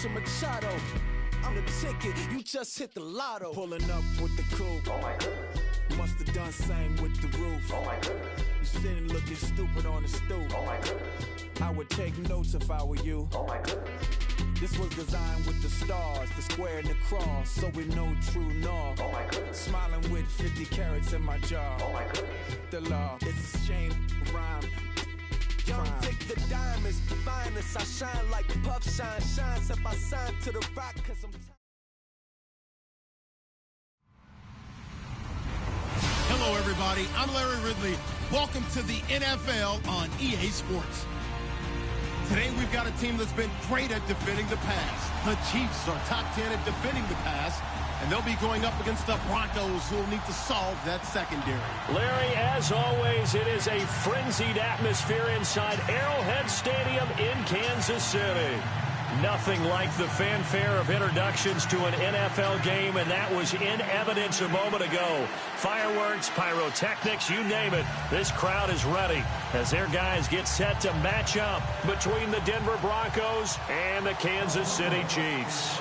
Machado. I'm the ticket, you just hit the lotto. Pulling up with the coupe. Oh my goodness. Must have done same with the roof. Oh my goodness. You sitting looking stupid on the stoop. Oh my goodness. I would take notes if I were you. Oh my goodness. This was designed with the stars, the square and the cross, so we know true north. Oh my goodness. Smiling with 50 carats in my jaw. Oh my goodness. The law, it's a shame, rhyme. Young Vic, the diamonds, finest. I shine like puff shine, shines if I sign to the rock, cause I'm Hello, everybody. I'm Larry Ridley. Welcome to the NFL on EA Sports. Today, we've got a team that's been great at defending the pass. The Chiefs are top 10 at defending the pass, and they'll be going up against the Broncos, who will need to solve that secondary. Larry, as always, it is a frenzied atmosphere inside Arrowhead Stadium in Kansas City. Nothing like the fanfare of introductions to an NFL game, and that was in evidence a moment ago. Fireworks, pyrotechnics, you name it. This crowd is ready as their guys get set to match up between the Denver Broncos and the Kansas City Chiefs.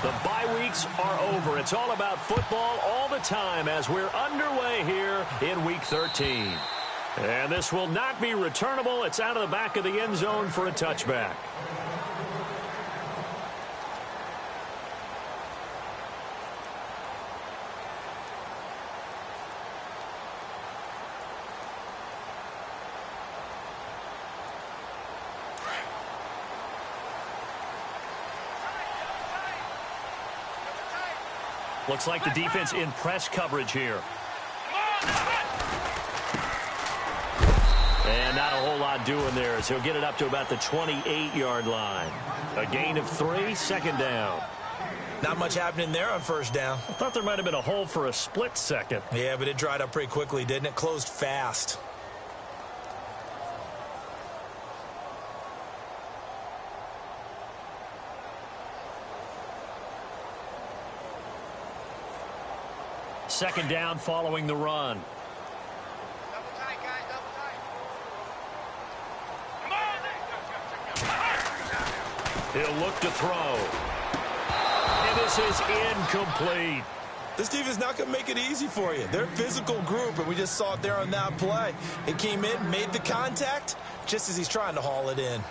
The bye weeks are over. It's all about football all the time as we're underway here in Week 13. And this will not be returnable. It's out of the back of the end zone for a touchback. Looks like the defense in press coverage here. And not a whole lot doing there, so he'll get it up to about the 28-yard line. A gain of 3, second down. Not much happening there on first down. I thought there might have been a hole for a split second. Yeah, but it dried up pretty quickly, didn't it? Closed fast. Second down following the run. He'll look to throw. And this is incomplete. This team is not going to make it easy for you. They're a physical group, and we just saw it there on that play. It came in, made the contact, just as he's trying to haul it in.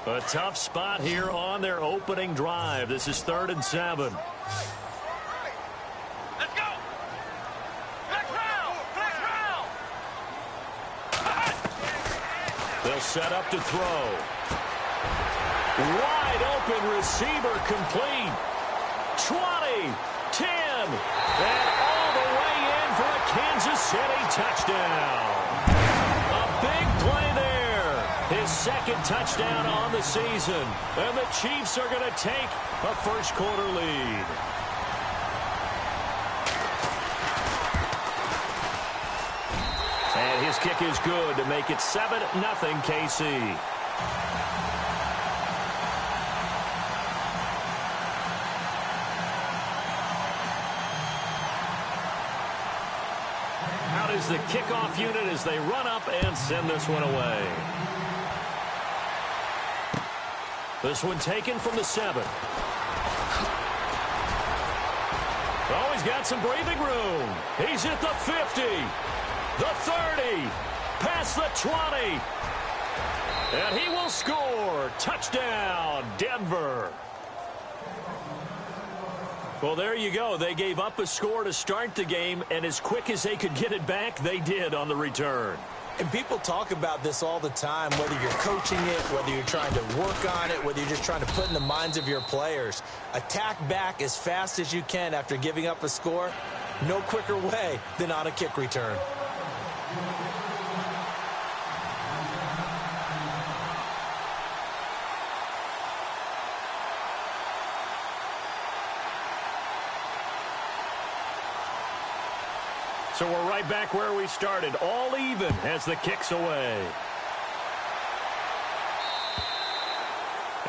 A tough spot here on their opening drive. This is 3rd and 7. Let's go! Flex round! Flex round! They'll set up to throw. Wide open receiver complete. 20, 10, and all the way in for a Kansas City touchdown. A big play there. His second touchdown on the season. And the Chiefs are going to take a first-quarter lead. And his kick is good to make it 7-0 KC. Out is the kickoff unit as they run up and send this one away. This one taken from the 7. Oh, he's got some breathing room. He's at the 50, the 30, past the 20. And he will score. Touchdown, Denver. Well, there you go. They gave up a score to start the game, and as quick as they could get it back, they did on the return. And people talk about this all the time, whether you're coaching it, whether you're trying to work on it, whether you're just trying to put in the minds of your players. Attack back as fast as you can after giving up a score. No quicker way than on a kick return. So we're right back where we started, all even as the kick's away.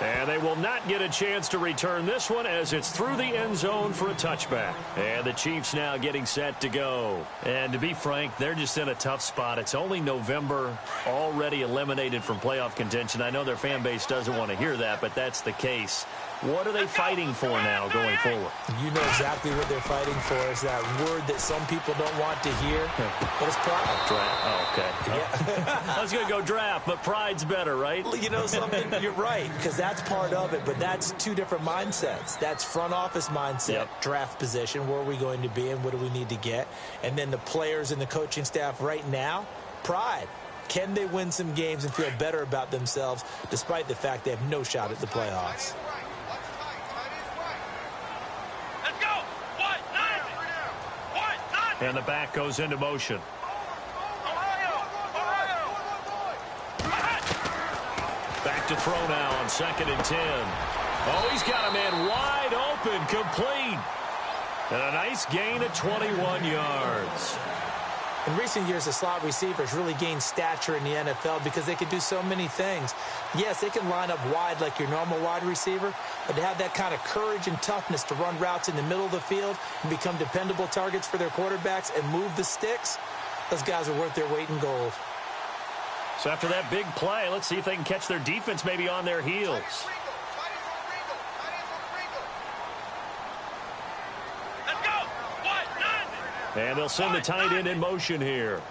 And they will not get a chance to return this one as it's through the end zone for a touchback. And the Chiefs now getting set to go. And to be frank, they're just in a tough spot. It's only November, already eliminated from playoff contention. I know their fan base doesn't want to hear that, but that's the case. What are they fighting for now going forward? You know exactly what they're fighting for. Is that word that some people don't want to hear. But it's pride. Draft. Oh, okay. Yeah. I was going to go draft, but pride's better, right? You know something? You're right, because that's part of it, but that's two different mindsets. That's front office mindset, draft position, where are we going to be and what do we need to get? And then the players and the coaching staff right now, pride. Can they win some games and feel better about themselves despite the fact they have no shot at the playoffs? And the back goes into motion. Back to throw now on 2nd and 10. Oh, he's got a man wide open, complete. And a nice gain of 21 yards. In recent years, the slot receivers really gained stature in the NFL because they can do so many things. Yes, they can line up wide like your normal wide receiver, but to have that kind of courage and toughness to run routes in the middle of the field and become dependable targets for their quarterbacks and move the sticks, those guys are worth their weight in gold. So after that big play, let's see if they can catch their defense maybe on their heels. And they'll send the tight end in motion here.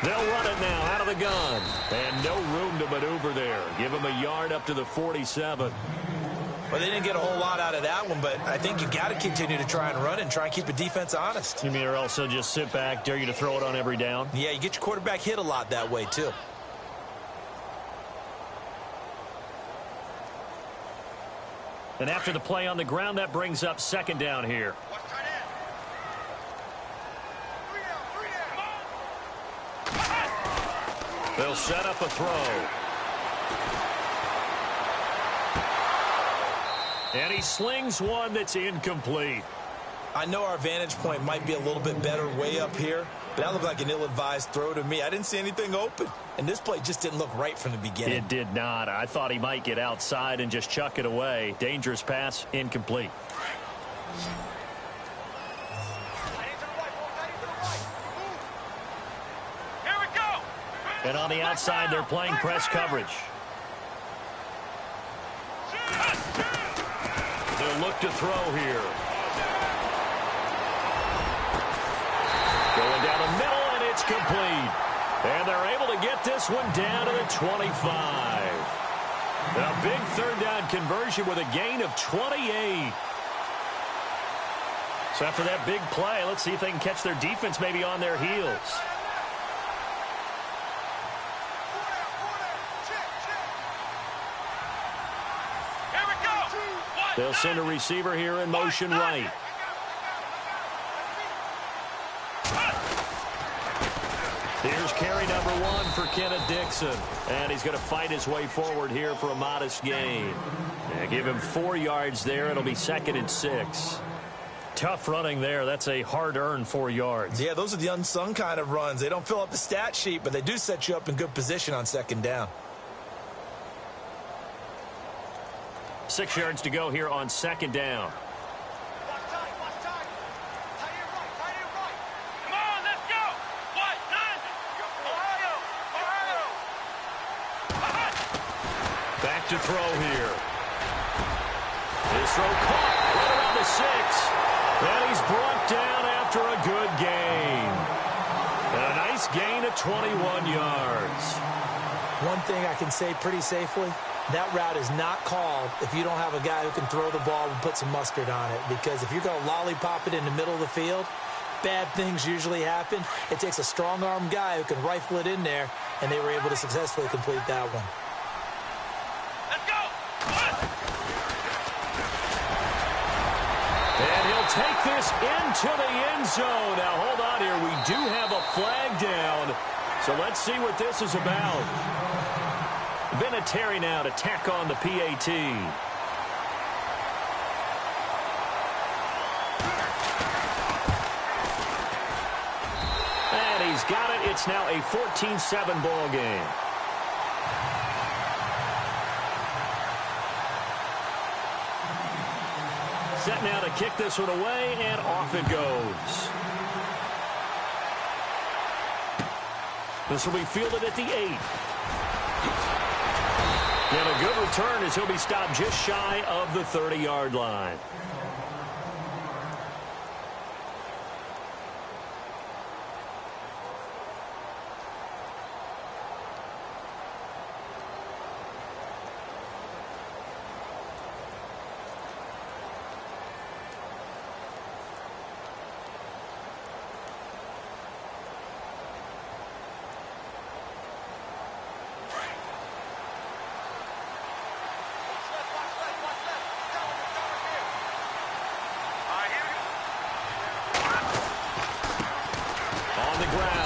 They'll run it now out of the gun. And no room to maneuver there. Give them a yard up to the 47. Well, they didn't get a whole lot out of that one, but I think you got to continue to try and run it and try and keep the defense honest. You mean or else they'll just sit back, dare you to throw it on every down? Yeah, you get your quarterback hit a lot that way, too. And after the play on the ground, that brings up 2nd down here. They'll set up a throw. And he slings one that's incomplete. I know our vantage point might be a little bit better way up here, but that looked like an ill-advised throw to me. I didn't see anything open, and this play just didn't look right from the beginning. It did not. I thought he might get outside and just chuck it away. Dangerous pass, incomplete. Here we go. And on the outside, they're playing press coverage. They'll look to throw here. Going down the middle, and it's complete. And they're able to get this one down to the 25. A big 3rd down conversion with a gain of 28. So after that big play, let's see if they can catch their defense maybe on their heels. Here we go. They'll send a receiver here in motion right. Here's carry number 1 for Kenneth Dixon. And he's going to fight his way forward here for a modest gain. Yeah, give him 4 yards there. It'll be 2nd and 6. Tough running there. That's a hard-earned 4 yards. Yeah, those are the unsung kind of runs. They don't fill up the stat sheet, but they do set you up in good position on 2nd down. 6 yards to go here on 2nd down. Back to throw here. His throw caught right around the 6. And he's brought down after a good gain. And a nice gain of 21 yards. One thing I can say pretty safely, that route is not called if you don't have a guy who can throw the ball and put some mustard on it. Because if you're going to lollipop it in the middle of the field, bad things usually happen. It takes a strong-armed guy who can rifle it in there, and they were able to successfully complete that one. And he'll take this into the end zone. Now, hold on here. We do have a flag down. So let's see what this is about. Vinatieri now to tack on the PAT. And he's got it. It's now a 14-7 ball game. Set now to kick this one away, and off it goes. This will be fielded at the 8. And a good return as he'll be stopped just shy of the 30-yard line.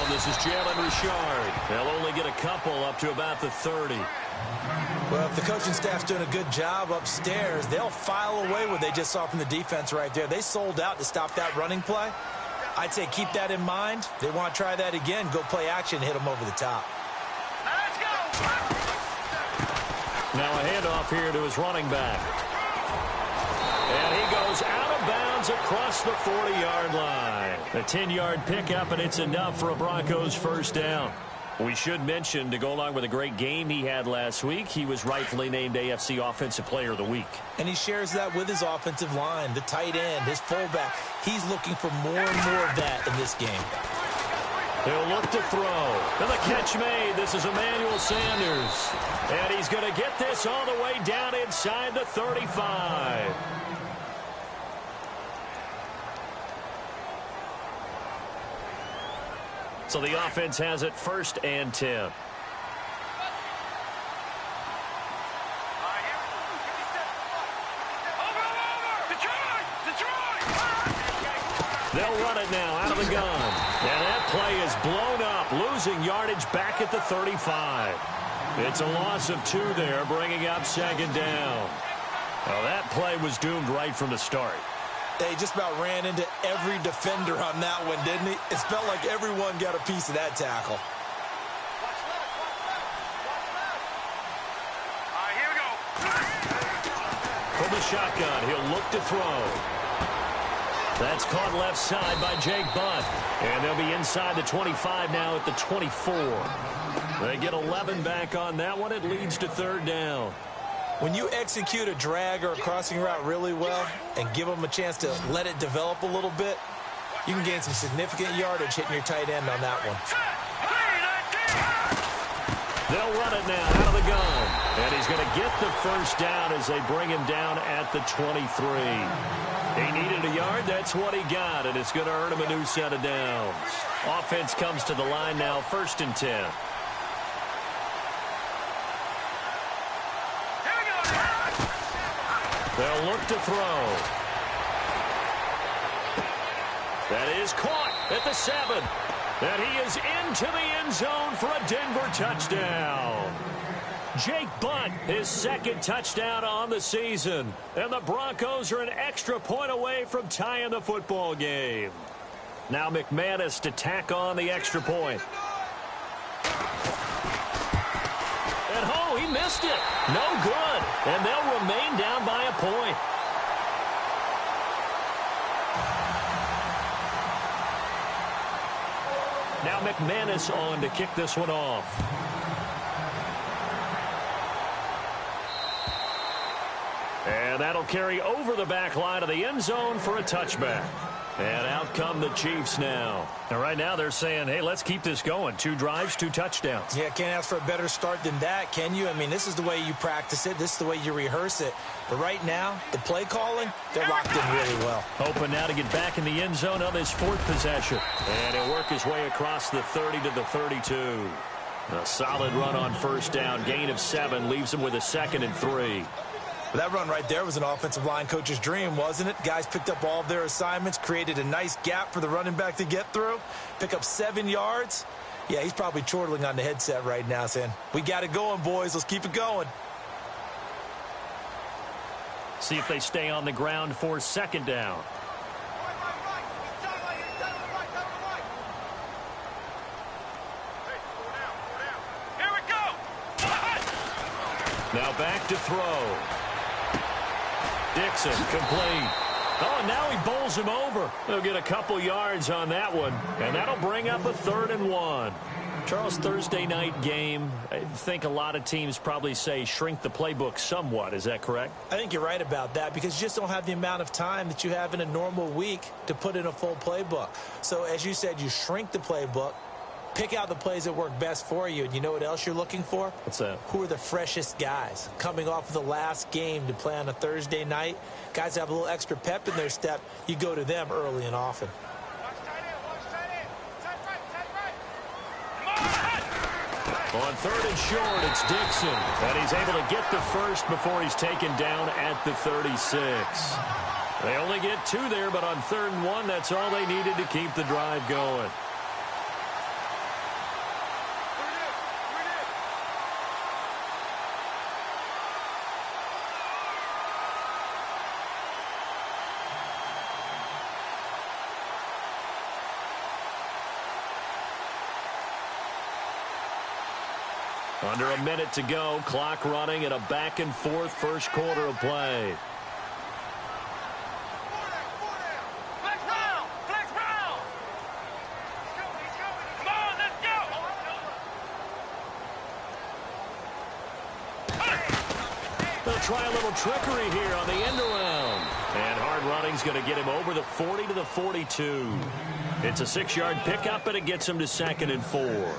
This is Jalen Richard. They'll only get a couple up to about the 30. Well, if the coaching staff's doing a good job upstairs, they'll file away what they just saw from the defense right there. They sold out to stop that running play. I'd say keep that in mind. They want to try that again. Go play action, hit them over the top. Let's go! Now a handoff here to his running back. And he goes out of bounds across the 40-yard line. A 10-yard pickup, and it's enough for a Broncos first down. We should mention, to go along with a great game he had last week, he was rightfully named AFC Offensive Player of the Week. And he shares that with his offensive line, the tight end, his fullback. He's looking for more and more of that in this game. He'll look to throw. And the catch made. This is Emmanuel Sanders. And he's going to get this all the way down inside the 35. So the offense has it 1st and 10. They'll run it now out of the gun. And that play is blown up, losing yardage back at the 35. It's a loss of 2 there, bringing up 2nd down. Well, that play was doomed right from the start. They just about ran into every defender on that one, didn't he? It felt like everyone got a piece of that tackle. Here we go. From the shotgun, he'll look to throw. That's caught left side by Jake Butt. And they'll be inside the 25 now at the 24. They get 11 back on that one. It leads to 3rd down. When you execute a drag or a crossing route really well and give them a chance to let it develop a little bit, you can gain some significant yardage hitting your tight end on that one. They'll run it now out of the gun. And he's going to get the first down as they bring him down at the 23. He needed a yard. That's what he got, and it's going to earn him a new set of downs. Offense comes to the line now, 1st and 10. They'll look to throw. That is caught at the 7. And he is into the end zone for a Denver touchdown. Jake Butt, his 2nd touchdown on the season. And the Broncos are an extra point away from tying the football game. Now McManus to tack on the extra point. And oh, he missed it. No good. And they'll remain down by a point. Now McManus on to kick this one off. And that'll carry over the back line of the end zone for a touchback. And out come the Chiefs now. And right now they're saying, hey, let's keep this going. 2 drives, 2 touchdowns. Yeah, can't ask for a better start than that, can you? I mean, this is the way you practice it. This is the way you rehearse it. But right now, the play calling, they're locked in really well. Hoping now to get back in the end zone on this 4th possession. And he'll work his way across the 30 to the 32. A solid run on 1st down. Gain of 7 leaves him with a 2nd and 3. That run right there was an offensive line coach's dream, wasn't it? Guys picked up all of their assignments, created a nice gap for the running back to get through, pick up 7 yards. Yeah, he's probably chortling on the headset right now saying, we got it going, boys. Let's keep it going. See if they stay on the ground for 2nd down. Now back to throw. Dixon, complete. Oh, and now he bowls him over. He'll get a couple yards on that one, and that'll bring up a 3rd and 1. Charles, Thursday night game, I think a lot of teams probably say shrink the playbook somewhat. Is that correct? I think you're right about that because you just don't have the amount of time that you have in a normal week to put in a full playbook. So, as you said, you shrink the playbook, pick out the plays that work best for you, and you know what else you're looking for? What's that? Who are the freshest guys coming off of the last game to play on a Thursday night? Guys have a little extra pep in their step. You go to them early and often. On 3rd and short, it's Dixon, and he's able to get the first before he's taken down at the 36. They only get 2 there, but on 3rd and 1, that's all they needed to keep the drive going. Under a minute to go, clock running, and a back-and-forth first quarter of play. Flex round! Flex round! Come on, let's go! They'll try a little trickery here on the end around. And hard running's going to get him over the 40 to the 42. It's a 6-yard pickup, and it gets him to 2nd and 4.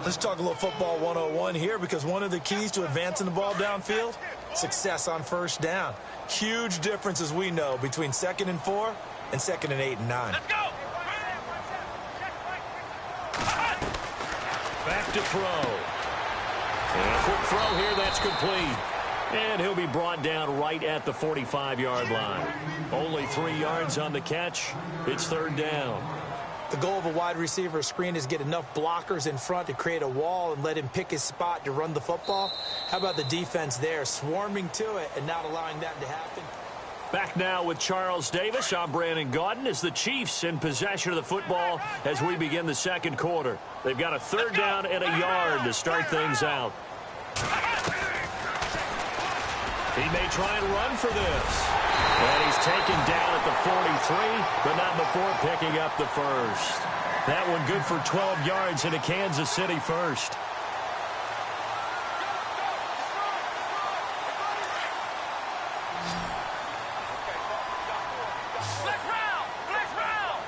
Let's talk a little football 101 here because one of the keys to advancing the ball downfield, success on first down. Huge difference, as we know, between 2nd and 4 and 2nd and 8 and 9. Let's go! Back to throw. And a quick throw here, that's complete. And he'll be brought down right at the 45-yard line. Only 3 yards on the catch. It's 3rd down. The goal of a wide receiver screen is get enough blockers in front to create a wall and let him pick his spot to run the football. How about the defense there, swarming to it and not allowing that to happen? Back now with Charles Davis. I'm Brandon Gaudin as the Chiefs in possession of the football as we begin the 2nd quarter. They've got a 3rd down and a yard to start things out. He may try and run for this. And he's taken down at the 43, but not before picking up the first. That one good for 12 yards into Kansas City first. Flex round! Flex round!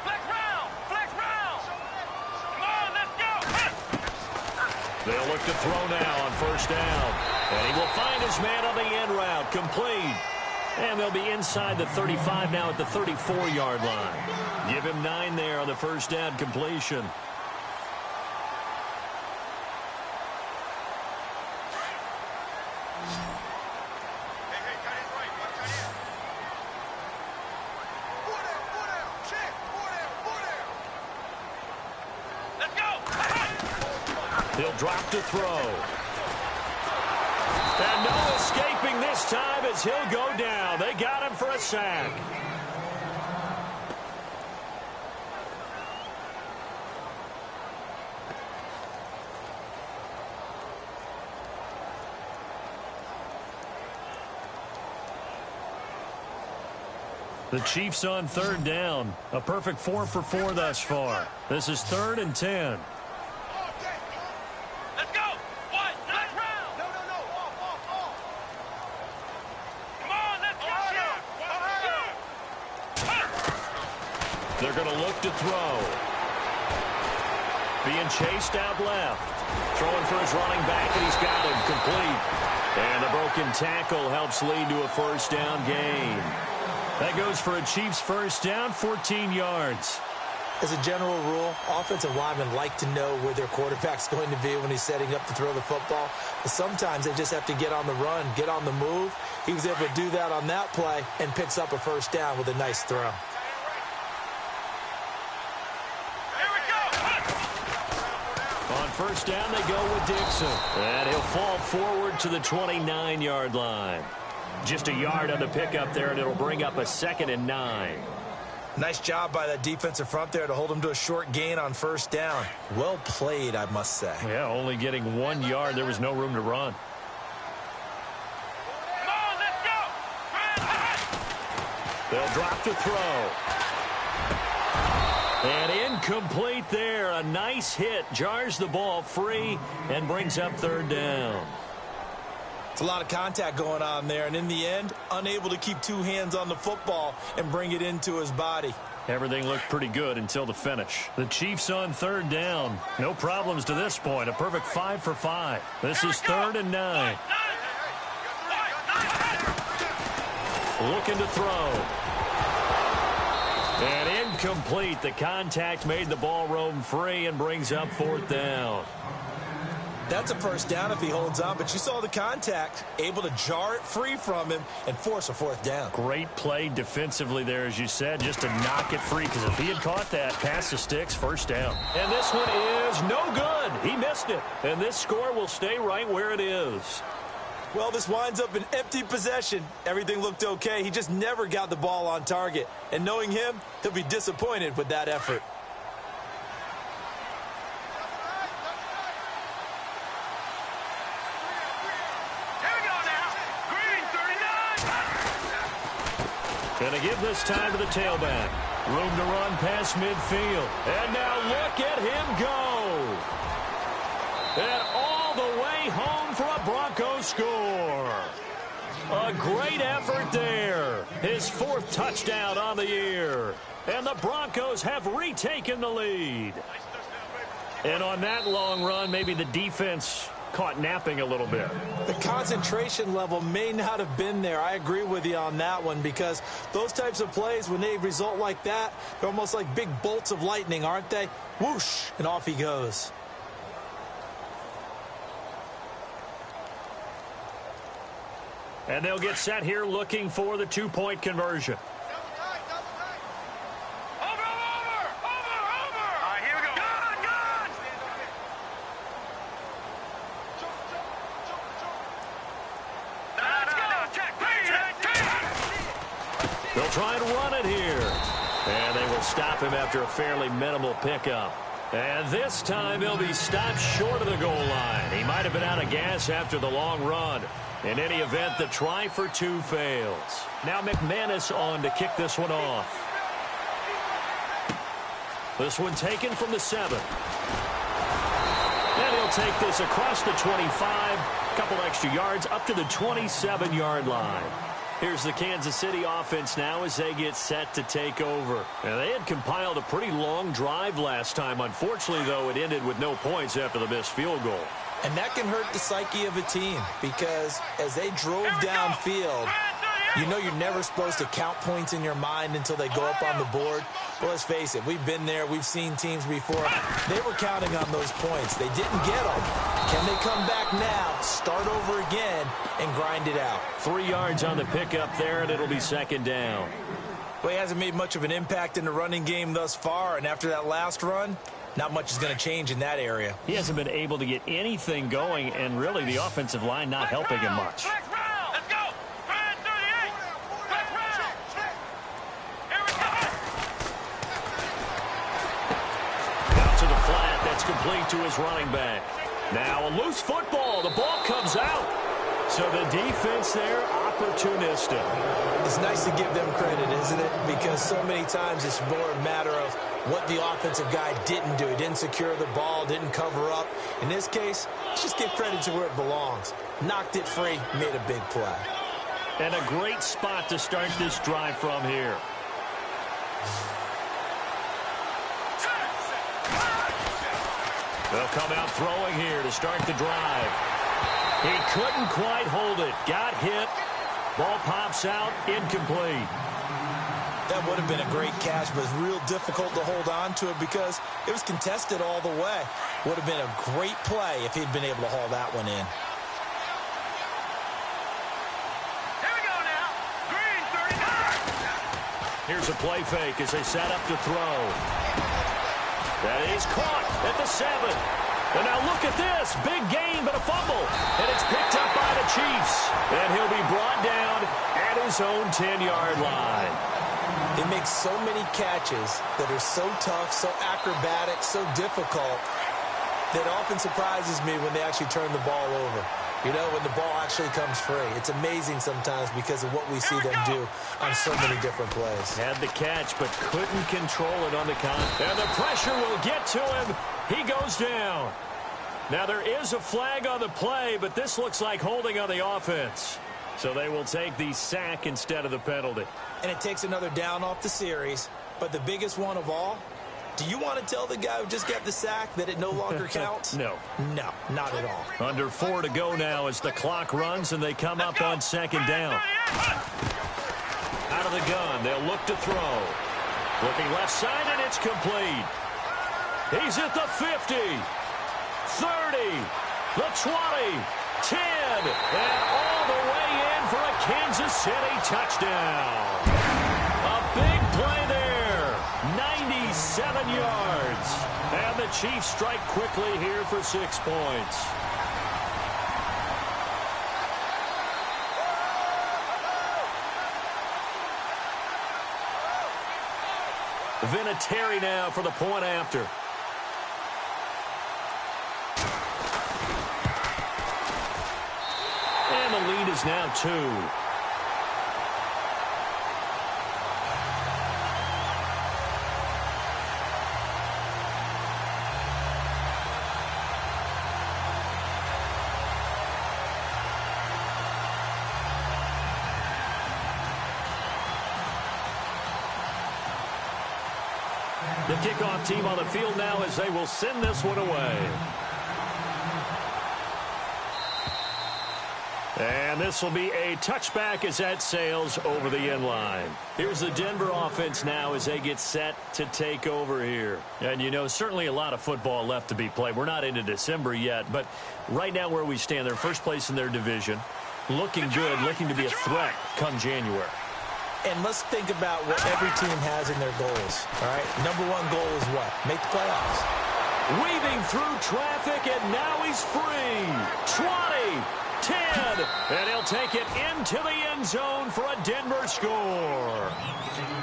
Flex round! Flex round! Come on, let's go! They'll look to throw now on first down. And he will find his man on the end route, complete. And they'll be inside the 35 now at the 34-yard line. Give him 9 there on the first down completion. Let's go! He'll drop to throw. And no escaping this time as he'll go down. They got him for a sack. The Chiefs on 3rd down. A perfect 4 for 4 thus far. This is 3rd and 10. Let's go! What? Flex round! No. Come on, let's go! They're going to look to throw. Being chased out left. Throwing for his running back, and he's got him complete. And the broken tackle helps lead to a first down gain. That goes for a Chiefs first down, 14 yards. As a general rule, offensive linemen like to know where their quarterback's going to be when he's setting up to throw the football. But sometimes they just have to get on the run, get on the move. He was able to do that on that play and picks up a first down with a nice throw. On first down, they go with Dixon. And he'll fall forward to the 29-yard line. Just a yard on the pickup there, and it'll bring up a 2nd and 9. Nice job by that defensive front there to hold him to a short gain on first down. Well played, I must say. Yeah, only getting 1 yard. There was no room to run. Come on, let's go. They'll drop to throw. And incomplete there. A nice hit. Jars the ball free and brings up third down. It's a lot of contact going on there, and in the end, unable to keep two hands on the football and bring it into his body. Everything looked pretty good until the finish. The Chiefs on third down. No problems to this point. A perfect 5 for 5. This is 3rd and 9. Looking to throw. And incomplete. The contact made the ball roam free and brings up 4th down. That's a first down if he holds on, but you saw the contact, able to jar it free from him and force a 4th down. Great play defensively there, as you said, just to knock it free, because if he had caught that, past the sticks, first down. And this one is no good. He missed it. And this score will stay right where it is. Well, this winds up an empty possession. Everything looked okay. He just never got the ball on target. And knowing him, he'll be disappointed with that effort. Going to give this time to the tailback. Room to run past midfield. And now look at him go. And all the way home for a Broncos score. A great effort there. His 4th touchdown on the year. And the Broncos have retaken the lead. And on that long run, maybe the defense caught napping a little bit. The concentration level may not have been there. I agree with you on that one, because those types of plays, when they result like that, they're almost like big bolts of lightning, aren't they? Whoosh, and off he goes. And they'll get set here looking for the 2-point conversion. They'll try and run it here. And they will stop him after a fairly minimal pickup. And this time he'll be stopped short of the goal line. He might have been out of gas after the long run. In any event, the try for 2 fails. Now McManus on to kick this one off. This one taken from the 7. And he'll take this across the 25. A couple extra yards up to the 27-yard line. Here's the Kansas City offense now as they get set to take over. And they had compiled a pretty long drive last time. Unfortunately, though, it ended with no points after the missed field goal. And that can hurt the psyche of a team, because as they drove downfield, you know you're never supposed to count points in your mind until they go up on the board. But let's face it, we've been there. We've seen teams before. They were counting on those points. They didn't get them. Can they come back now, start over again, and grind it out? 3 yards on the pickup there, and it'll be 2nd down. Well, he hasn't made much of an impact in the running game thus far, and after that last run, not much is going to change in that area. He hasn't been able to get anything going, and really the offensive line not helping him much. Let's go. 38. Flex round. Here we go. Out to the flat. That's complete to his running back. Now a loose football. The ball comes out. So the defense there, opportunistic. It's nice to give them credit, isn't it? Because so many times it's more a matter of what the offensive guy didn't do. He didn't secure the ball, didn't cover up. In this case, let's just give credit to where it belongs. Knocked it free, made a big play. And a great spot to start this drive from here. They'll come out throwing here to start the drive. He couldn't quite hold it. Got hit. Ball pops out. Incomplete. That would have been a great catch, but it's real difficult to hold on to it because it was contested all the way. Would have been a great play if he'd been able to haul that one in. Here we go now. Green 39. Here's a play fake as they set up to throw. That is caught at the 7. And now look at this. Big gain, but a fumble. And it's picked up by the Chiefs. And he'll be brought down at his own 10-yard line. They make so many catches that are so tough, so acrobatic, so difficult that often surprises me when they actually turn the ball over. You know, when the ball actually comes free. It's amazing sometimes because of what we see them do on so many different plays. Had the catch, but couldn't control it on the count. And the pressure will get to him. He goes down. Now, there is a flag on the play, but this looks like holding on the offense. So they will take the sack instead of the penalty. And it takes another down off the series. But the biggest one of all, do you want to tell the guy who just got the sack that it no longer counts? No. No, not at all. Under 4 to go now as the clock runs and they come up on second down. Out of the gun, they'll look to throw. Looking left side, and it's complete. He's at the 50, 30, the 20, 10, and all the way in for a Kansas City touchdown. A big play there, 97 yards. And the Chiefs strike quickly here for 6 points. Vinatieri now for the point after. And the lead is now 2. The kickoff team on the field now as they will send this one away. And this will be a touchback as that sails over the end line. Here's the Denver offense now as they get set to take over here. And, you know, certainly a lot of football left to be played. We're not into December yet, but right now where we stand, they're first place in their division. Looking good, looking to be a threat come January. And let's think about what every team has in their goals, all right? Number one goal is what? Make the playoffs. Weaving through traffic, and now he's free. 20, 10, and he'll take it into the end zone for a Denver score.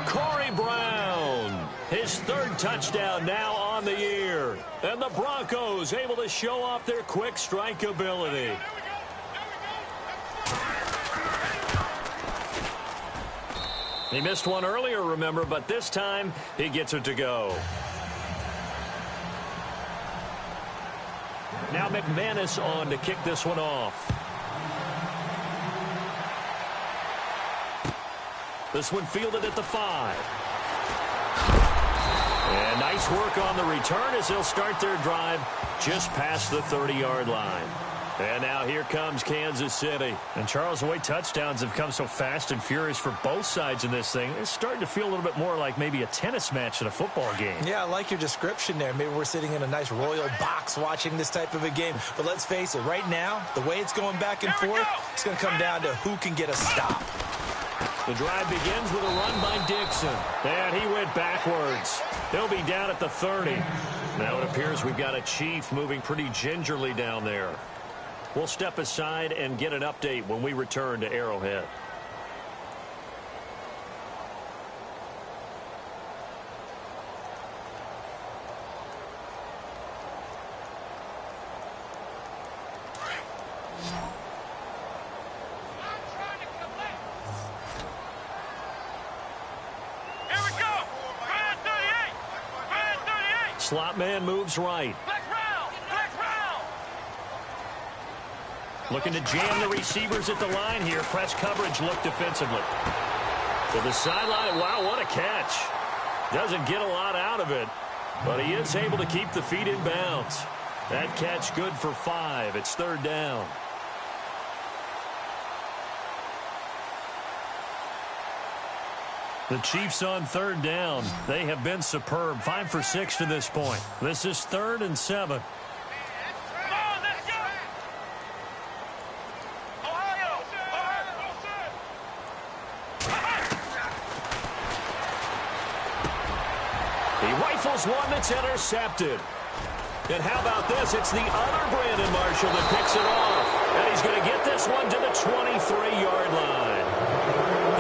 Corey Brown, his 3rd touchdown now on the year. And the Broncos able to show off their quick strike ability. He missed one earlier, remember, but this time he gets it to go. Now McManus on to kick this one off. This one fielded at the 5. And nice work on the return as they'll start their drive just past the 30-yard line. And now here comes Kansas City. And Charles, the way touchdowns have come so fast and furious for both sides in this thing, it's starting to feel a little bit more like maybe a tennis match than a football game. Yeah, I like your description there. Maybe we're sitting in a nice royal box watching this type of a game. But let's face it, right now, the way it's going back and forth, it's going to come down to who can get a stop. The drive begins with a run by Dixon. And he went backwards. He'll be down at the 30. Now it appears we've got a Chief moving pretty gingerly down there. We'll step aside and get an update when we return to Arrowhead. Here we go. Grand 38. Grand 38. Slot man moves right. Looking to jam the receivers at the line here. Press coverage look defensively. To the sideline. Wow, what a catch. Doesn't get a lot out of it, but he is able to keep the feet in bounds. That catch good for 5. It's 3rd down. The Chiefs on 3rd down. They have been superb. 5 for 6 to this point. This is 3rd and 7. One that's intercepted. And how about this? It's the other Brandon Marshall that picks it off. And he's going to get this one to the 23-yard line.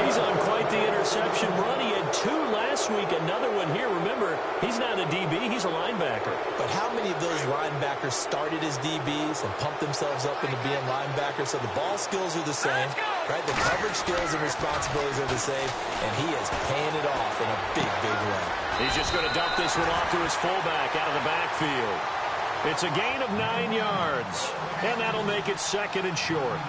He's on quite the interception run. He had 2 this week, another one here. Remember, he's not a DB, he's a linebacker. But how many of those linebackers started as DBs and pumped themselves up into being linebackers? So the ball skills are the same, right? The coverage skills and responsibilities are the same, and he is paying it off in a big, big way. He's just going to dump this one off to his fullback out of the backfield. It's a gain of 9 yards, and that'll make it 2nd and short.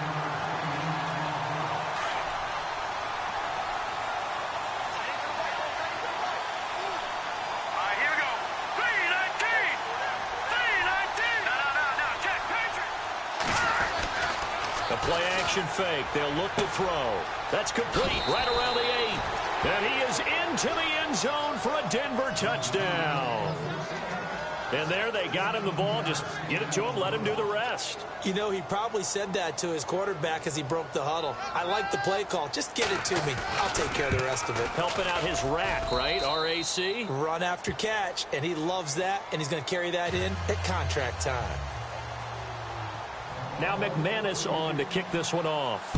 Play-action fake. They'll look to throw. That's complete right around the 8. And he is into the end zone for a Denver touchdown. And there they got him the ball. Just get it to him, let him do the rest. You know, he probably said that to his quarterback as he broke the huddle. I like the play call. Just get it to me. I'll take care of the rest of it. Helping out his rack, right? RAC? Run after catch, and he loves that, and he's going to carry that in at contract time. Now McManus on to kick this one off.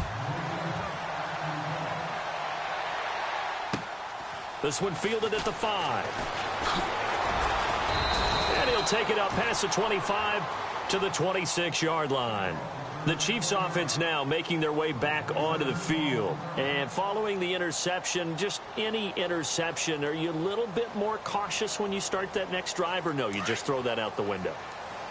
This one fielded at the 5. And he'll take it up past the 25 to the 26-yard line. The Chiefs offense now making their way back onto the field. And following the interception, just any interception, are you a little bit more cautious when you start that next drive, or no, you just throw that out the window?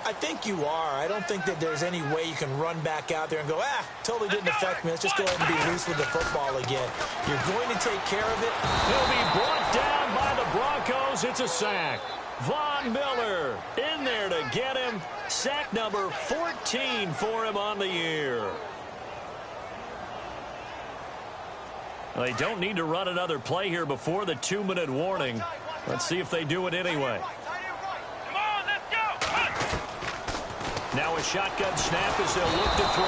I think you are. I don't think that there's any way you can run back out there and go, totally didn't affect me. Let's just go ahead and be loose with the football again. You're going to take care of it. He'll be brought down by the Broncos. It's a sack. Von Miller in there to get him. Sack number 14 for him on the year. They don't need to run another play here before the 2-minute warning. Let's see if they do it anyway. Now a shotgun snap as they'll look to throw.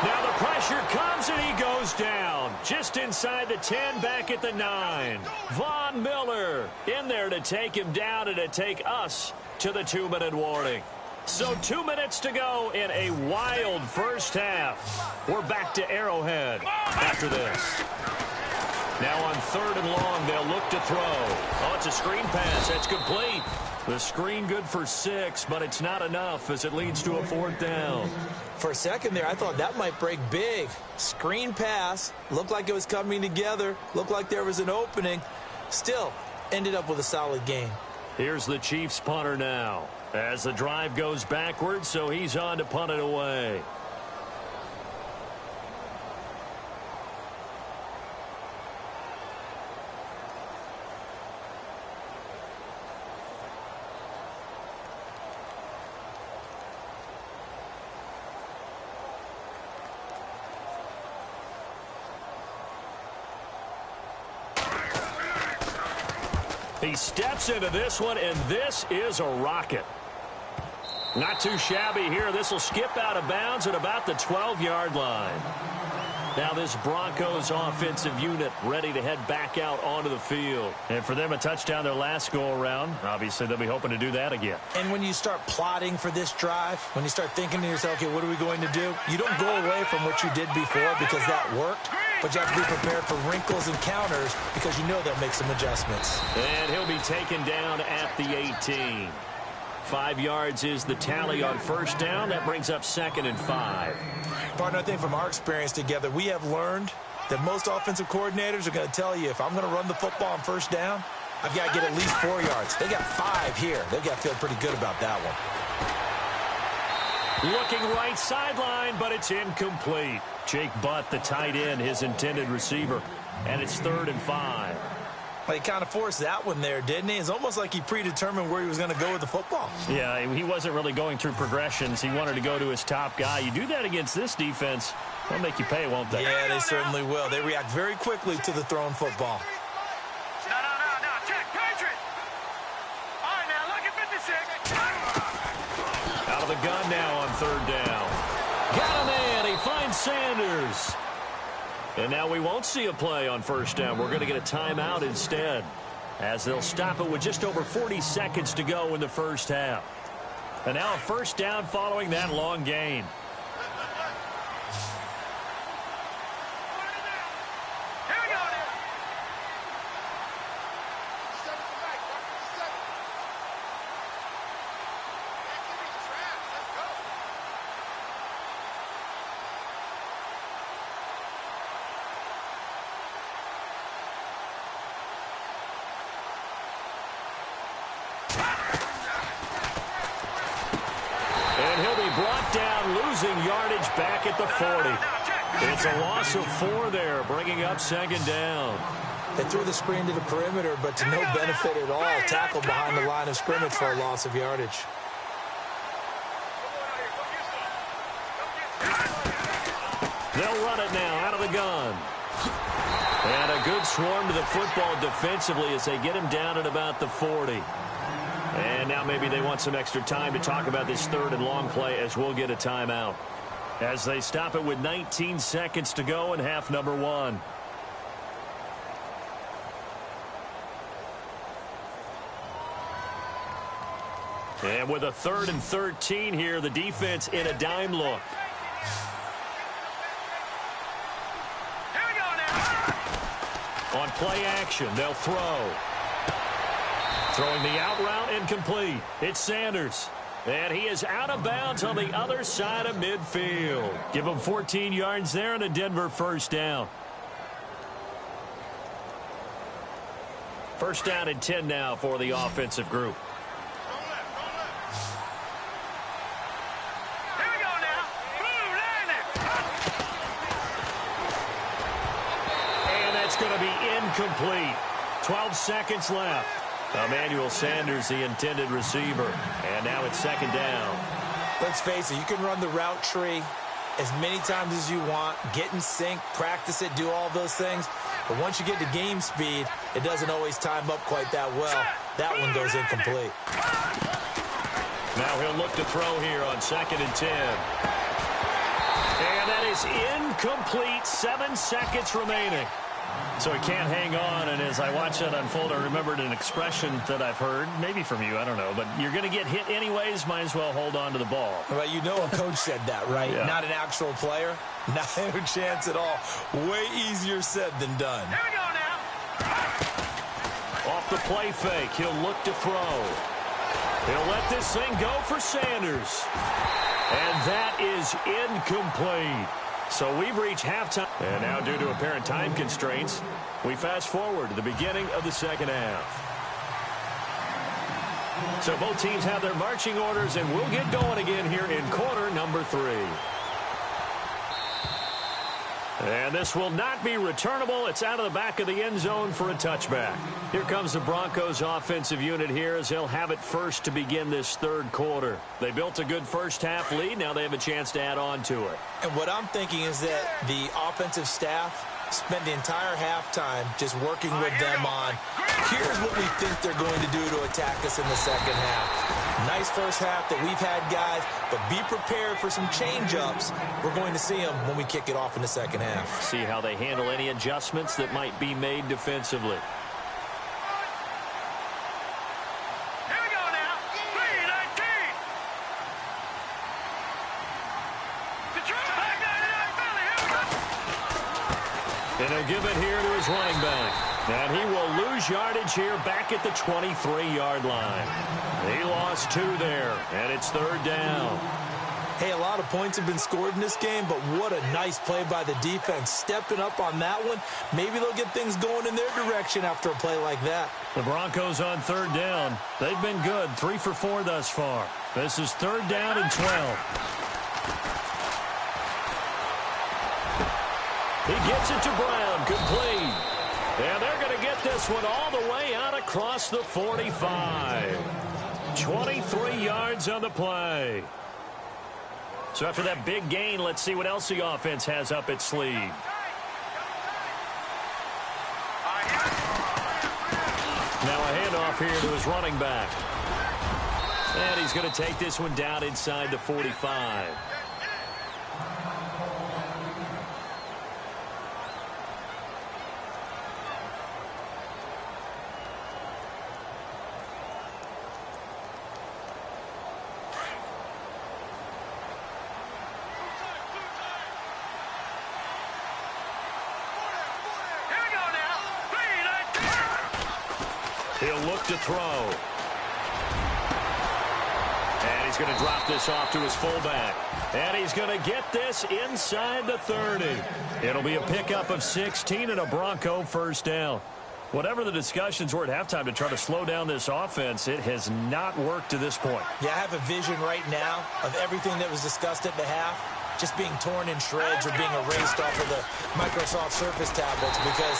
Now the pressure comes and he goes down. Just inside the 10, back at the 9. Von Miller in there to take him down and to take us to the 2-minute warning. So 2 minutes to go in a wild first half. We're back to Arrowhead after this. Now on 3rd and long, they'll look to throw. Oh, it's a screen pass. That's complete. The screen good for 6, but it's not enough as it leads to a 4th down. For a second there, I thought that might break big. Screen pass. Looked like it was coming together. Looked like there was an opening. Still, ended up with a solid gain. Here's the Chiefs punter now. As the drive goes backwards, so he's on to punt it away. He steps into this one, and this is a rocket. Not too shabby here. This will skip out of bounds at about the 12-yard line. Now this Broncos offensive unit ready to head back out onto the field. And for them, a touchdown their last go-around. Obviously, they'll be hoping to do that again. And when you start plotting for this drive, when you start thinking to yourself, okay, what are we going to do? You don't go away from what you did before because that worked. But you have to be prepared for wrinkles and counters because you know they'll make some adjustments. And he'll be taken down at the 18. 5 yards is the tally on first down. That brings up 2nd and 5. Partner, I think from our experience together, we have learned that most offensive coordinators are going to tell you, if I'm going to run the football on first down, I've got to get at least 4 yards. They got 5 here. They've got to feel pretty good about that one. Looking right sideline, but it's incomplete. Jake Butt, the tight end, his intended receiver. And it's 3rd and 5. Well, he kind of forced that one there, didn't he? It's almost like he predetermined where he was going to go with the football. Yeah, he wasn't really going through progressions. He wanted to go to his top guy. You do that against this defense, they'll make you pay, won't they? Yeah, they certainly will. They react very quickly to the thrown football. No, check, Patriot. All right, now, look at 56. Out of the gun now on 3rd down. Got him in. He finds Sanders. And now we won't see a play on first down. We're going to get a timeout instead, as they'll stop it with just over 40 seconds to go in the first half. And now a first down following that long gain. Here we go. the 40. It's a loss of 4 there, bringing up second down. They threw the screen to the perimeter, but to no benefit at all. Tackled behind the line of scrimmage for a loss of yardage. They'll run it now out of the gun. And a good swarm to the football defensively as they get him down at about the 40. And now maybe they want some extra time to talk about this third and long play as we'll get a timeout. As they stop it with 19 seconds to go in half number 1. And with a 3rd and 13 here, the defense in a dime look. Here we go now. On play action, they'll throw. Throwing the out route incomplete. It's Sanders. And he is out of bounds on the other side of midfield. Give him 14 yards there and a Denver first down. First down and 10 now for the offensive group. Going to be incomplete. 12 seconds left. Emmanuel Sanders, the intended receiver. And now it's second down. Let's face it, you can run the route tree as many times as you want, get in sync, practice it, do all those things. But once you get to game speed, it doesn't always time up quite that well. That one goes incomplete. Now he'll look to throw here on 2nd and 10. And that is incomplete. 7 seconds remaining. So he can't hang on, and as I watch that unfold, I remembered an expression that I've heard, maybe from you, I don't know, but you're going to get hit anyways, might as well hold on to the ball. Well, you know a coach said that, right? Yeah. Not an actual player. Not a chance at all. Way easier said than done. Here we go now. Off the play fake, he'll look to throw. He'll let this thing go for Sanders. And that is incomplete. So we've reached halftime. And now due to apparent time constraints, we fast forward to the beginning of the second half. So both teams have their marching orders, and we'll get going again here in quarter number 3. And this will not be returnable. It's out of the back of the end zone for a touchback. Here comes the Broncos offensive unit here as they'll have it first to begin this third quarter. They built a good first half lead. Now they have a chance to add on to it. And what I'm thinking is that the offensive staff spent the entire halftime just working with them on, here's what we think they're going to do to attack us in the second half. Nice first half that we've had, guys, but be prepared for some change-ups. We're going to see them when we kick it off in the second half. See how they handle any adjustments that might be made defensively. Here we go now. 3-19. Detroit back 99 Philly. Here we go. And he'll give it here to his running back. And he will lose yardage here back at the 23-yard line. He lost 2 there, and it's third down. Hey, a lot of points have been scored in this game, but what a nice play by the defense. Stepping up on that one, maybe they'll get things going in their direction after a play like that. The Broncos on third down. They've been good, 3 for 4 thus far. This is third down and 12. He gets it to Brown, complete. And they're going to get this one all the way out across the 45. 23 yards on the play. So after that big gain, let's see what else the offense has up its sleeve. Now a handoff here to his running back. And he's going to take this one down inside the 45. He'll look to throw. And he's going to drop this off to his fullback. And he's going to get this inside the 30. It'll be a pickup of 16 and a Bronco first down. Whatever the discussions were at halftime to try to slow down this offense, it has not worked to this point. Yeah, I have a vision right now of everything that was discussed at the half. just being torn in shreds or being erased off of the Microsoft Surface tablets because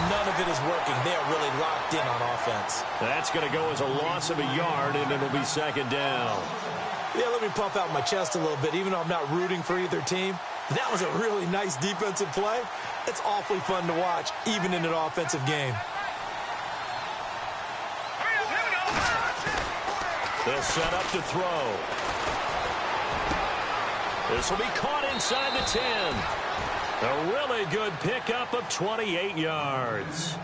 none of it is working. They are really locked in on offense. That's going to go as a loss of a yard, and it'll be second down. Yeah, let me puff out my chest a little bit, even though I'm not rooting for either team. That was a really nice defensive play. It's awfully fun to watch, even in an offensive game. They'll set up to throw. This will be caught inside the 10. A really good pickup of 28 yards.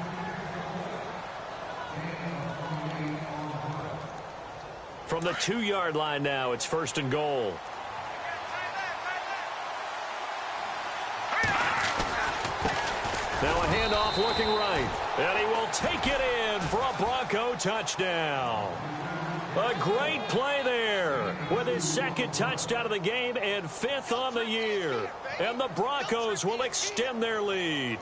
From the 2-yard line now, it's first and goal. Now a handoff looking right. And he will take it in for a Bronco touchdown. A great play there with his second touchdown of the game and 5th on the year. And the Broncos will extend their lead.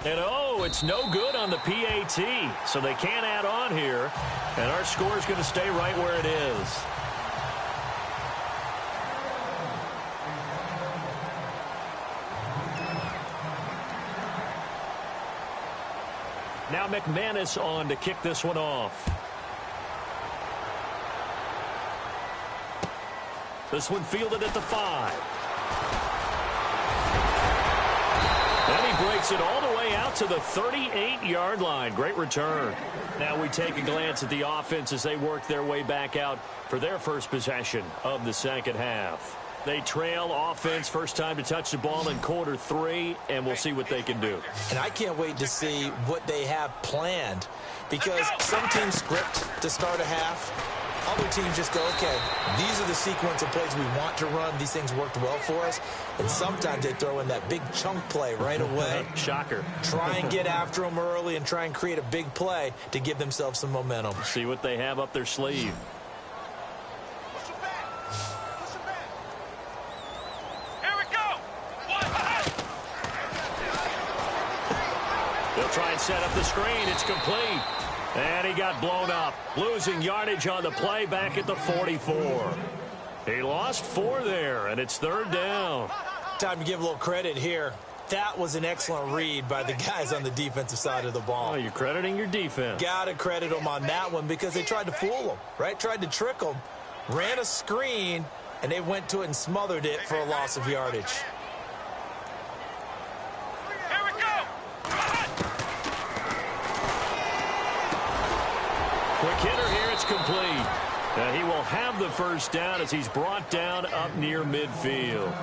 And oh, it's no good on the PAT, so they can't add on here. And our score is going to stay right where it is. Now McManus on to kick this one off. This one fielded at the 5. And he breaks it all the way out to the 38-yard line. Great return. Now we take a glance at the offense as they work their way back out for their first possession of the second half. They trail offense, first time to touch the ball in quarter 3, and we'll see what they can do. And I can't wait to see what they have planned, because some teams script to start a half. Other teams just go, okay, these are the sequence of plays we want to run. These things worked well for us. And sometimes they throw in that big chunk play right away. Shocker. Try and get after them early and try and create a big play to give themselves some momentum. See what they have up their sleeve. They'll try and set up the screen. It's complete. And he got blown up. Losing yardage on the play back at the 44. He lost 4 there, and it's third down. Time to give a little credit here. That was an excellent read by the guys on the defensive side of the ball. Oh, you're crediting your defense. Got to credit them on that one because they tried to fool them, right? Tried to trick them. Ran a screen, and they went to it and smothered it for a loss of yardage. Quick hitter here, it's complete. And he will have the first down as he's brought down up near midfield.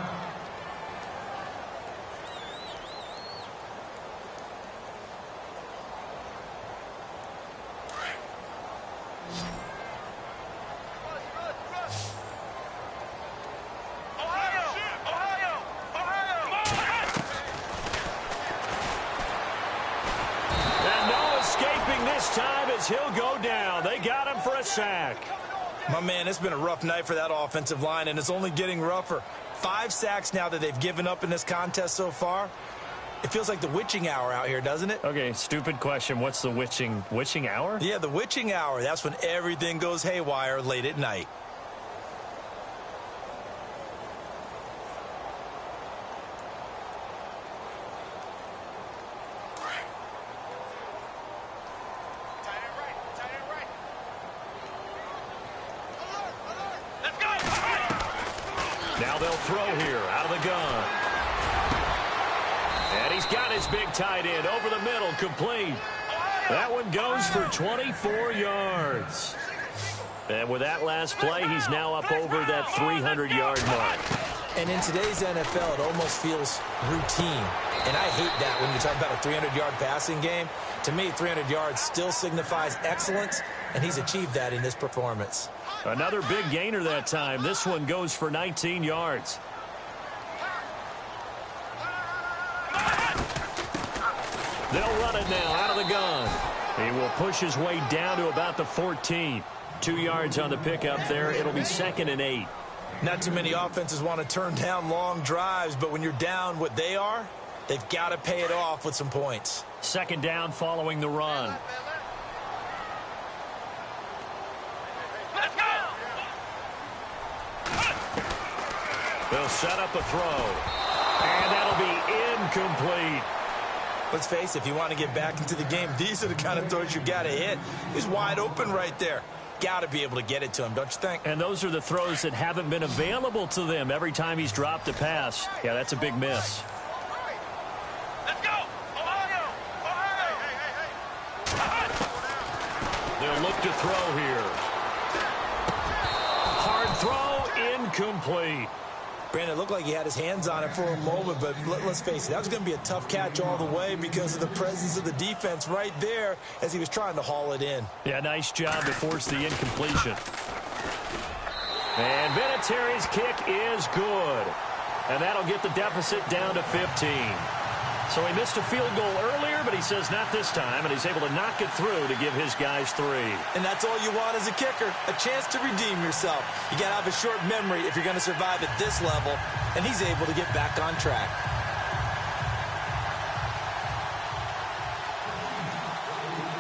He'll go down. They got him for a sack. My man, it's been a rough night for that offensive line, and it's only getting rougher. 5 sacks now that they've given up in this contest so far. It feels like the witching hour out here, doesn't it? Okay, stupid question. What's the witching hour? Yeah, the witching hour. That's when everything goes haywire late at night. Now they'll throw here out of the gun. And he's got his big tight end over the middle, complete. That one goes for 24 yards. And with that last play, he's now up over that 300-yard mark. And in today's NFL, it almost feels routine. And I hate that when you talk about a 300-yard passing game. To me, 300 yards still signifies excellence, and he's achieved that in this performance. Another big gainer that time. This one goes for 19 yards. They'll run it now out of the gun. He will push his way down to about the 14. 2 yards on the pickup there. It'll be 2nd and 8. Not too many offenses want to turn down long drives, but when you're down what they are, they've got to pay it off with some points. 2nd down following the run. They'll set up a throw. And that'll be incomplete. Let's face it, if you want to get back into the game, these are the kind of throws you got to hit. He's wide open right there. Got to be able to get it to him, don't you think? And those are the throws that haven't been available to them every time he's dropped a pass. Yeah, that's a big miss. Let's go! Ohio! Ohio! They'll look to throw here. Hard throw, incomplete. Brandon, it looked like he had his hands on it for a moment, but let's face it, that was going to be a tough catch all the way because of the presence of the defense right there as he was trying to haul it in. Yeah, nice job to force the incompletion. And Vinatieri's kick is good. And that'll get the deficit down to 15. So he missed a field goal earlier, but he says not this time, and he's able to knock it through to give his guys 3. And that's all you want as a kicker, a chance to redeem yourself. You got to have a short memory if you're going to survive at this level, and he's able to get back on track.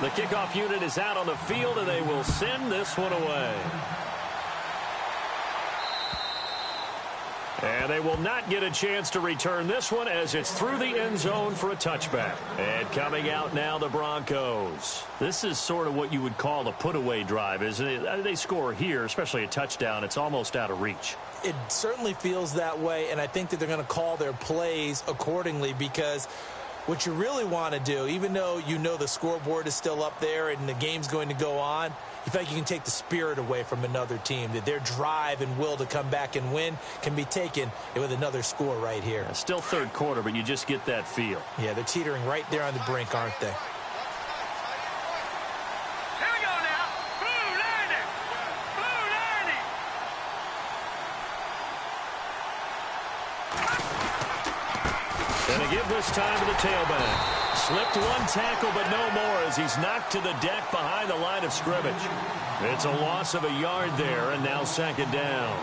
The kickoff unit is out on the field, and they will send this one away. And they will not get a chance to return this one as it's through the end zone for a touchback. And coming out now, the Broncos. This is sort of what you would call a put-away drive, isn't it? They score here, especially a touchdown. It's almost out of reach. It certainly feels that way, and I think that they're going to call their plays accordingly because what you really want to do, even though you know the scoreboard is still up there and the game's going to go on, you feel like you can take the spirit away from another team, that their drive and will to come back and win can be taken with another score right here. Still third quarter, but you just get that feel. Yeah, they're teetering right there on the brink, aren't they? Here we go now. Blue 90. Blue 90. And they give this time to the tailback. Slipped one tackle, but no more as he's knocked to the deck behind the line of scrimmage. It's a loss of a yard there, and now second down.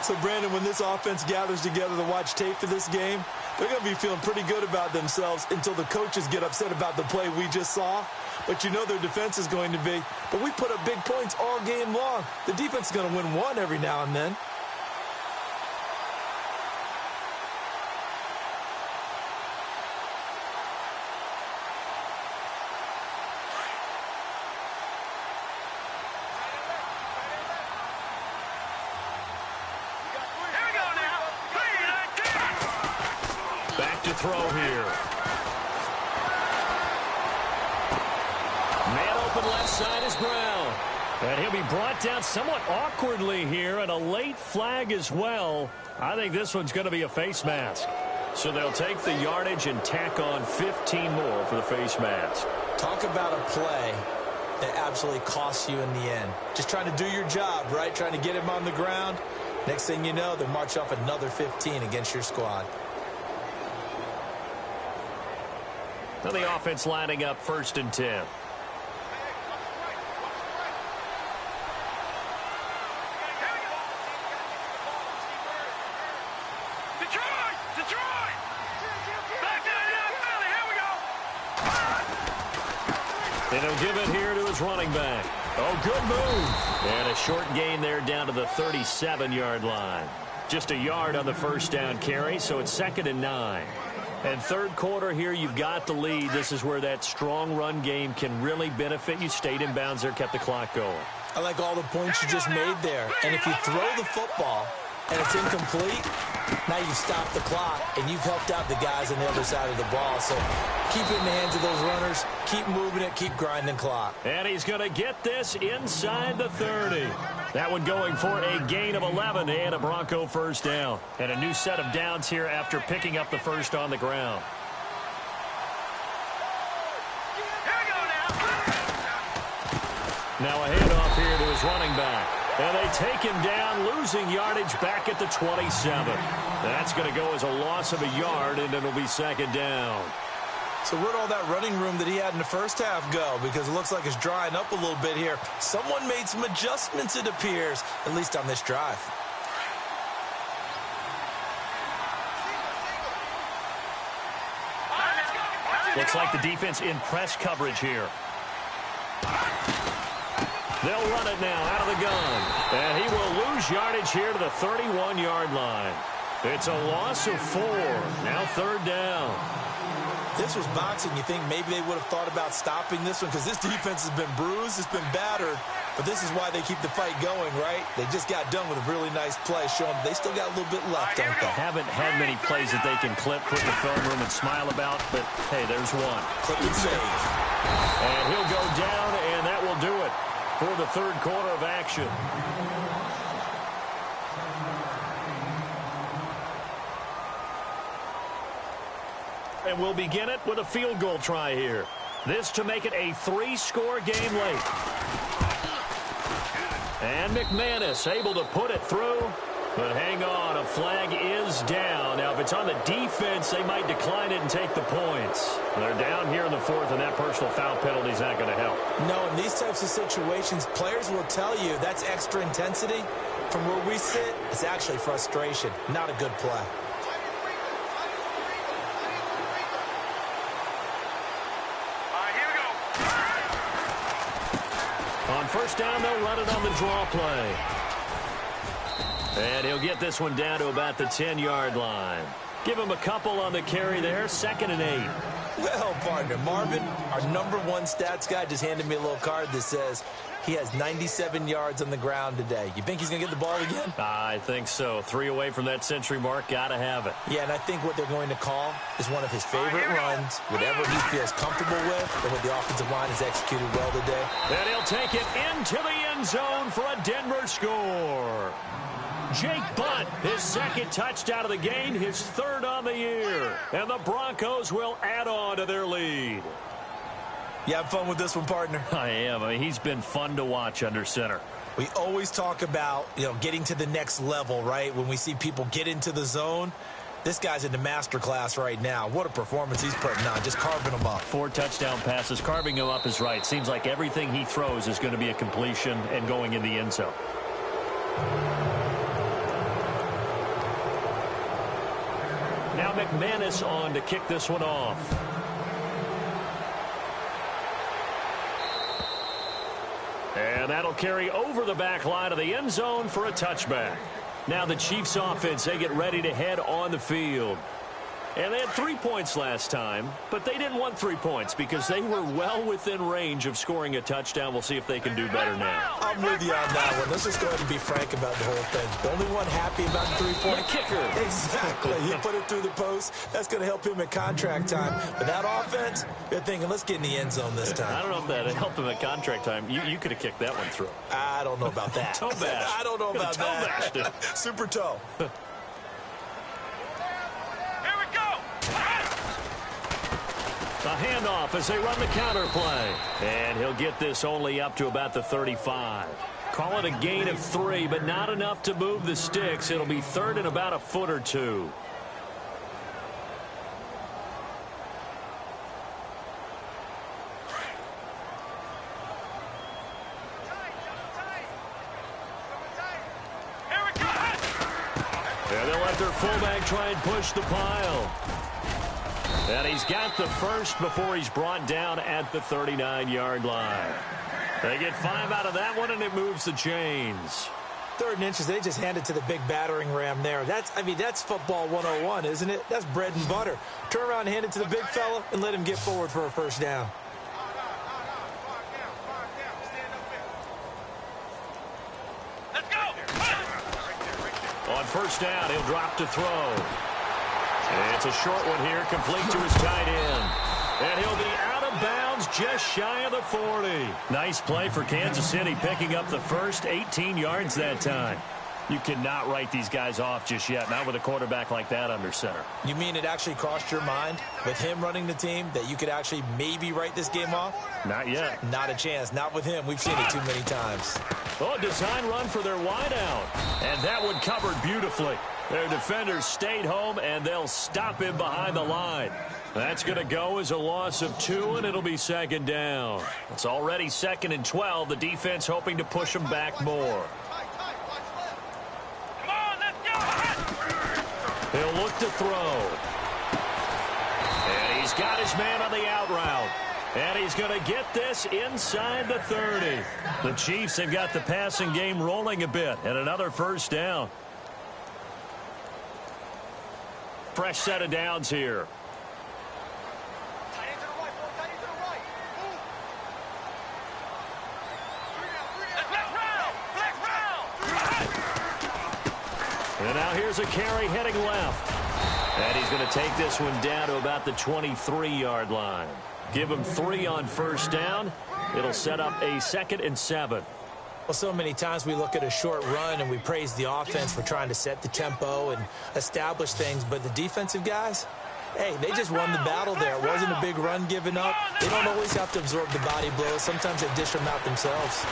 So, Brandon, when this offense gathers together to watch tape for this game, they're going to be feeling pretty good about themselves until the coaches get upset about the play we just saw. But you know their defense is going to be. But we put up big points all game long. The defense is going to win one every now and then. Throw here. Man open left side is Brown. And he'll be brought down somewhat awkwardly here, and a late flag as well. I think this one's going to be a face mask. So they'll take the yardage and tack on 15 more for the face mask. Talk about a play that absolutely costs you in the end. Just trying to do your job, right? Trying to get him on the ground. Next thing you know, they'll march off another 15 against your squad. Now the offense lining up 1st and 10. Detroit! Detroit! Back to the Philly. Here we go. And he'll give it here to his running back. Oh, good move. And a short gain there down to the 37-yard line. Just a yard on the first down carry, so it's 2nd and 9. And third quarter here, you've got the lead. This is where that strong run game can really benefit you. Stayed in bounds there, kept the clock going. I like all the points you just made there. And if you throw the football and it's incomplete, now you've stopped the clock and you've helped out the guys on the other side of the ball. So keep it in the hands of those runners. Keep moving it. Keep grinding clock. And he's going to get this inside the 30. That one going for a gain of 11 and a Bronco first down. And a new set of downs here after picking up the first on the ground. Now a handoff here to his running back. And they take him down, losing yardage back at the 27. That's going to go as a loss of a yard, and it'll be 2nd down. So where'd all that running room that he had in the first half go? Because it looks like it's drying up a little bit here. Someone made some adjustments, it appears, at least on this drive. Looks like the defense in press coverage here. They'll run it now out of the gun. And he will lose yardage here to the 31-yard line. It's a loss of 4. Now 3rd down. This was boxing. You think maybe they would have thought about stopping this one because this defense has been bruised, it's been battered, but this is why they keep the fight going, right? They just got done with a really nice play, showing they still got a little bit left, don't they? Haven't had many plays that they can clip, put in the film room, and smile about, but hey, there's one. Clip and save. And he'll go down, and that will do it for the 3rd quarter of action. And we'll begin it with a field goal try here. This to make it a 3-score game late. And McManus able to put it through. But hang on, a flag is down. Now, if it's on the defense, they might decline it and take the points. They're down here in the 4th, and that personal foul penalty is not going to help. No, in these types of situations, players will tell you that's extra intensity. From where we sit, it's actually frustration. Not a good play. On 1st down, they'll run it on the draw play. And he'll get this one down to about the 10-yard line. Give him a couple on the carry there. 2nd and 8. Well, partner, Marvin, our #1 stats guy, just handed me a little card that says he has 97 yards on the ground today. You think he's going to get the ball again? I think so. 3 away from that century mark. Got to have it. Yeah, and I think what they're going to call is one of his favorite runs, whatever he feels comfortable with, and what the offensive line has executed well today. And he'll take it into the end zone for a Denver score. Jake Butt, his 2nd touchdown of the game, his 3rd on the year. And the Broncos will add on to their lead. You have fun with this one, partner? I am. I mean, he's been fun to watch under center. We always talk about, getting to the next level, right? When we see people get into the zone, this guy's in the master class right now. What a performance he's putting on, just carving them up. 4 touchdown passes. Carving him up is right. Seems like everything he throws is going to be a completion and going in the end zone. Now McManus on to kick this one off. And that'll carry over the back line of the end zone for a touchback. Now the Chiefs offense, they get ready to head on the field. And they had 3 points last time, but they didn't want 3 points because they were well within range of scoring a touchdown. We'll see if they can do better now. I'm with you on that one. Let's just go ahead and be frank about the whole thing. The only one happy about the 3-point kicker. Exactly. He put it through the post. That's going to help him at contract time. But that offense, they're thinking, let's get in the end zone this time. I don't know if that helped him at contract time. You could have kicked that one through. I don't know about that. Toe bash. I don't know about that. Toe Super toe. A handoff as they run the counter play. And he'll get this only up to about the 35. Call it a gain of 3, but not enough to move the sticks. It'll be 3rd and about a foot or 2. And they'll let their fullback try and push the pile. And he's got the first before he's brought down at the 39-yard line. They get 5 out of that one, and it moves the chains. 3rd and inches, they just handed to the big battering ram there. That's football 101, isn't it? That's bread and butter. Turn around and hand it to the big fella and let him get forward for a 1st down. Let's go. On 1st down, he'll drop to throw. And it's a short one here, complete to his tight end. And he'll be out of bounds just shy of the 40. Nice play for Kansas City, picking up the first 18 yards that time. You cannot write these guys off just yet, not with a quarterback like that under center. You mean it actually crossed your mind with him running the team that you could actually maybe write this game off? Not yet. Not a chance. Not with him. We've seen it too many times. Oh, a design run for their wideout. And that one covered beautifully. Their defenders stayed home, and they'll stop him behind the line. That's going to go as a loss of 2, and it'll be 2nd down. It's already 2nd and 12. The defense hoping to push them back more. Come on, let's go. He'll look to throw. And he's got his man on the out route. And he's going to get this inside the 30. The Chiefs have got the passing game rolling a bit, and another first down. Fresh set of downs here. And now here's a carry heading left. And he's going to take this one down to about the 23-yard line. Give him 3 on first down. It'll set up a 2nd and 7. Well, so many times we look at a short run and we praise the offense for trying to set the tempo and establish things. But the defensive guys, hey, they just won the battle there. It wasn't a big run given up. They don't always have to absorb the body blows. Sometimes they dish them out themselves.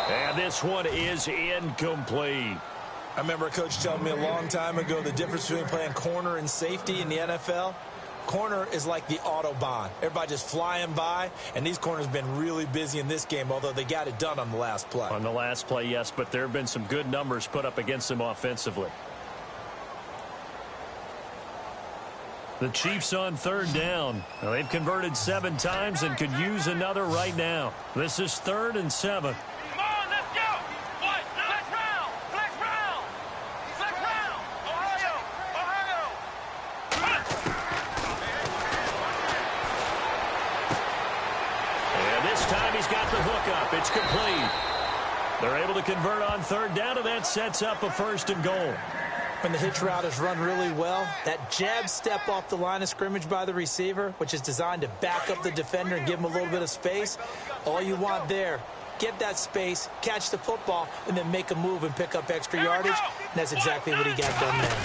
And this one is incomplete. I remember a coach telling me a long time ago the difference between playing corner and safety in the NFL. Corner is like the Autobahn. Everybody just flying by, and these corners have been really busy in this game, although they got it done on the last play. On the last play, yes, but there have been some good numbers put up against them offensively. The Chiefs on 3rd down. Now, they've converted 7 times and could use another right now. This is 3rd and 7. It's complete. They're able to convert on 3rd down, and that sets up a 1st and goal. When the hitch route is run really well, that jab step off the line of scrimmage by the receiver, which is designed to back up the defender and give him a little bit of space, all you want there, get that space, catch the football, and then make a move and pick up extra yardage. And that's exactly what he got done there.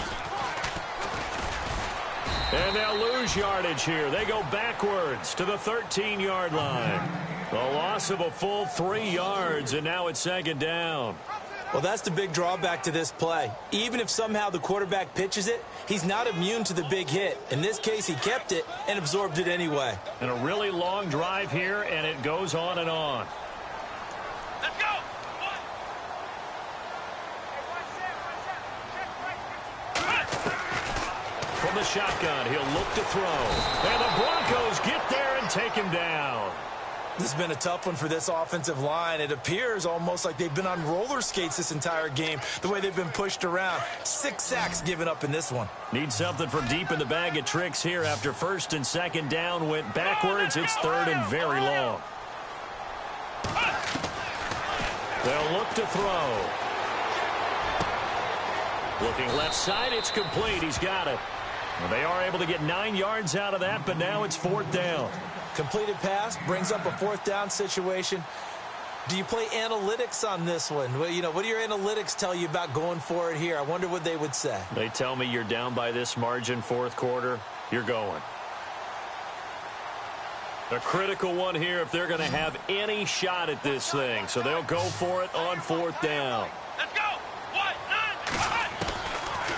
And they'll lose yardage here. They go backwards to the 13-yard line. The loss of a full 3 yards, and now it's 2nd down. Well, that's the big drawback to this play. Even if somehow the quarterback pitches it, he's not immune to the big hit. In this case, he kept it and absorbed it anyway. And a really long drive here, and it goes on and on. Let's go! From the shotgun, he'll look to throw. And the Broncos get there and take him down. This has been a tough one for this offensive line. It appears almost like they've been on roller skates this entire game, the way they've been pushed around. 6 sacks given up in this one. Need something from deep in the bag of tricks here. After 1st and 2nd down went backwards, it's 3rd and very long. They'll look to throw. Looking left side, it's complete. He's got it. Well, they are able to get 9 yards out of that, but now it's 4th down. Completed pass brings up a 4th down situation. Do you play analytics on this one? Well, you know, what do your analytics tell you about going for it here? I wonder what they would say. They tell me you're down by this margin, 4th quarter, you're going. A critical one here if they're going to have any shot at this thing. So they'll go for it on 4th down. Let's go!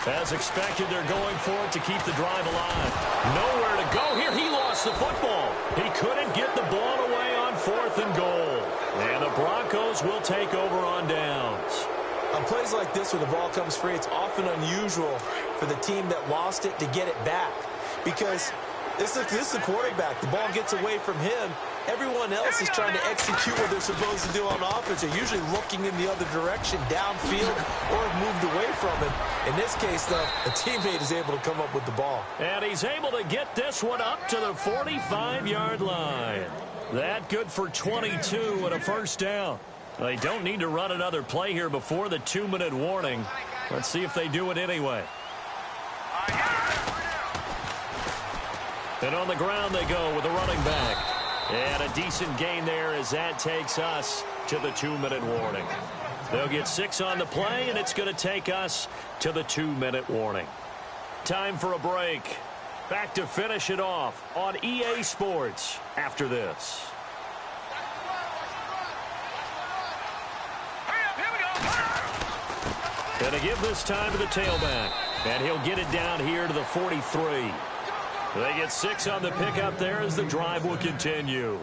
As expected, they're going for it to keep the drive alive. Nowhere to go here. He lost the football. He couldn't get the ball away on 4th and goal. And the Broncos will take over on downs. On plays like this where the ball comes free, it's often unusual for the team that lost it to get it back. Because this is the quarterback. The ball gets away from him. Everyone else is trying to execute what they're supposed to do on offense. They're usually looking in the other direction, downfield, or moved away from it. In this case, though, a teammate is able to come up with the ball. And he's able to get this one up to the 45-yard line. That good for 22 and a 1st down. They don't need to run another play here before the 2-minute warning. Let's see if they do it anyway. And on the ground they go with a running back. And a decent gain there as that takes us to the 2-minute warning. They'll get 6 on the play, and it's going to take us to the 2-minute warning. Time for a break. Back to finish it off on EA Sports after this. Going to give this time to the tailback, and he'll get it down here to the 43. They get 6 on the pickup there as the drive will continue.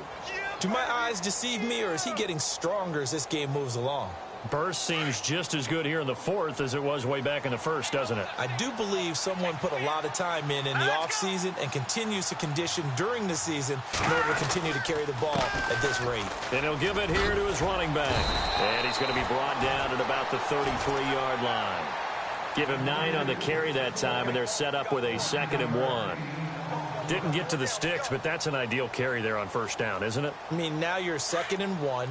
Do my eyes deceive me, or is he getting stronger as this game moves along? Burst seems just as good here in the fourth as it was way back in the first, doesn't it? I do believe someone put a lot of time in the offseason and continues to condition during the season in order to continue to carry the ball at this rate. And he'll give it here to his running back. And he's going to be brought down at about the 33-yard line. Give him 9 on the carry that time, and they're set up with a 2nd and 1. Didn't get to the sticks, but that's an ideal carry there on first down, isn't it? I mean, now you're 2nd and 1.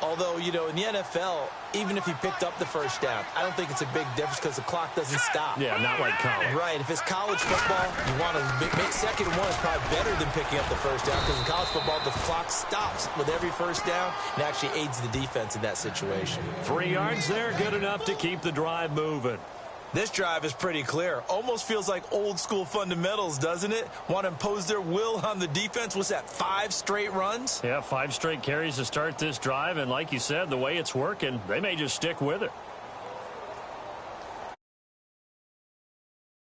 Although, you know, in the NFL, even if he picked up the first down, I don't think it's a big difference because the clock doesn't stop. Yeah, not like college. Right. If it's college football, you want to make 2nd and 1 is probably better than picking up the first down because in college football, the clock stops with every first down and actually aids the defense in that situation. 3 yards there, good enough to keep the drive moving. This drive is pretty clear. Almost feels like old school fundamentals, doesn't it? Want to impose their will on the defense. What's that, 5 straight runs? Yeah, 5 straight carries to start this drive. And like you said, the way it's working, they may just stick with it.